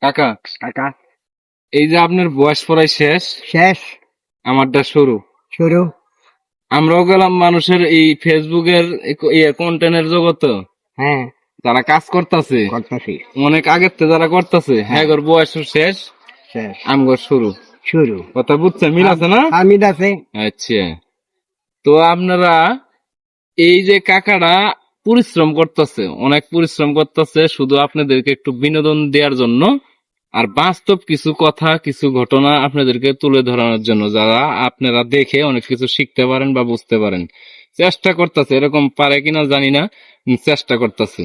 কাকা, কাকা এই যে আপনার বয়স পড়াই শেষ, শেষ আমারটা শুরু। শুরু আমরাও গেলাম মানুষের এই ফেসবুকের কন্টেন্টের জগৎ, হ্যাঁ যারা কাজ করতেছে করতেছি অনেক আগের থেকে যারা করতেছে, হ্যাঁ হ্যাঁ বয়স শেষ, শেষ আমগর শুরু। শুরু কথা বুঝছেন, মিল আছে না? হামিদ আছে আচ্ছা, তো আপনারা এই যে কাকারা পরিশ্রম করতেছে, অনেক পরিশ্রম করতেছে শুধু আপনাদেরকে একটু বিনোদন দেওয়ার জন্য, আর বাস্তব কিছু কথা কিছু ঘটনা আপনাদেরকে তুলে ধরানোর জন্য, যারা আপনারা দেখে অনেক কিছু শিখতে পারেন বা বুঝতে পারেন। চেষ্টা করতেছে, এরকম পারে কিনা জানি না, চেষ্টা করতেছে।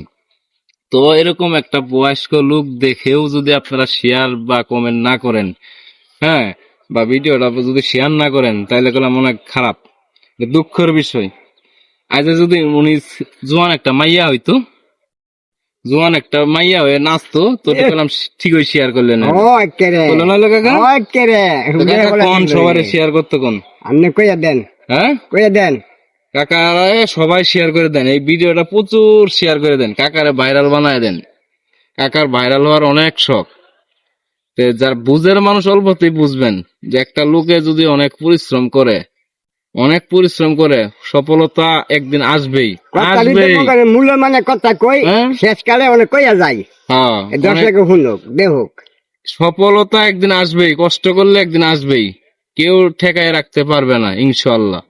তো এরকম একটা বয়স্ক লোক দেখেও যদি আপনারা শেয়ার বা কমেন্ট না করেন, হ্যাঁ, বা ভিডিওটা যদি শেয়ার না করেন, তাহলে গেলাম অনেক খারাপ, দুঃখের বিষয়। আজ যদি উনি জোয়ান একটা মাইয়া হইতো, জোয়ান একটা মাইয়া হয়ে নাচতো, তো বললাম ঠিক ওই শেয়ার করলেন না, ও একেরে বললেন হলো কাকা। ও একেরে তো কাকা কোন সবার শেয়ার করতে কোন, আপনি কইয়া দেন হ্যাঁ কইয়া দেন কাকারা সবাই শেয়ার করে দেন, এই ভিডিওটা প্রচুর শেয়ার করে দেন, কাকারে ভাইরাল বানায় দেন। কাকার ভাইরাল হওয়ার অনেক শখ। যার বুঝের মানুষ অল্পতেই বুঝবেন যে একটা লোকে যদি অনেক পরিশ্রম করে, অনেক পরিশ্রম করে, সফলতা একদিন আসবেই, কথা দিতে আসবেই। মনে মূল্য মানে কথা কই হ্যাঁ? শেষকালে অনেক কইয়া যায় হ্যাঁ, অনেক দর্শক শুনুক দেখুক সফলতা একদিন আসবেই, কষ্ট করলে একদিন আসবেই, কেউ ঠেকায় রাখতে পারবে না ইনশাআল্লাহ।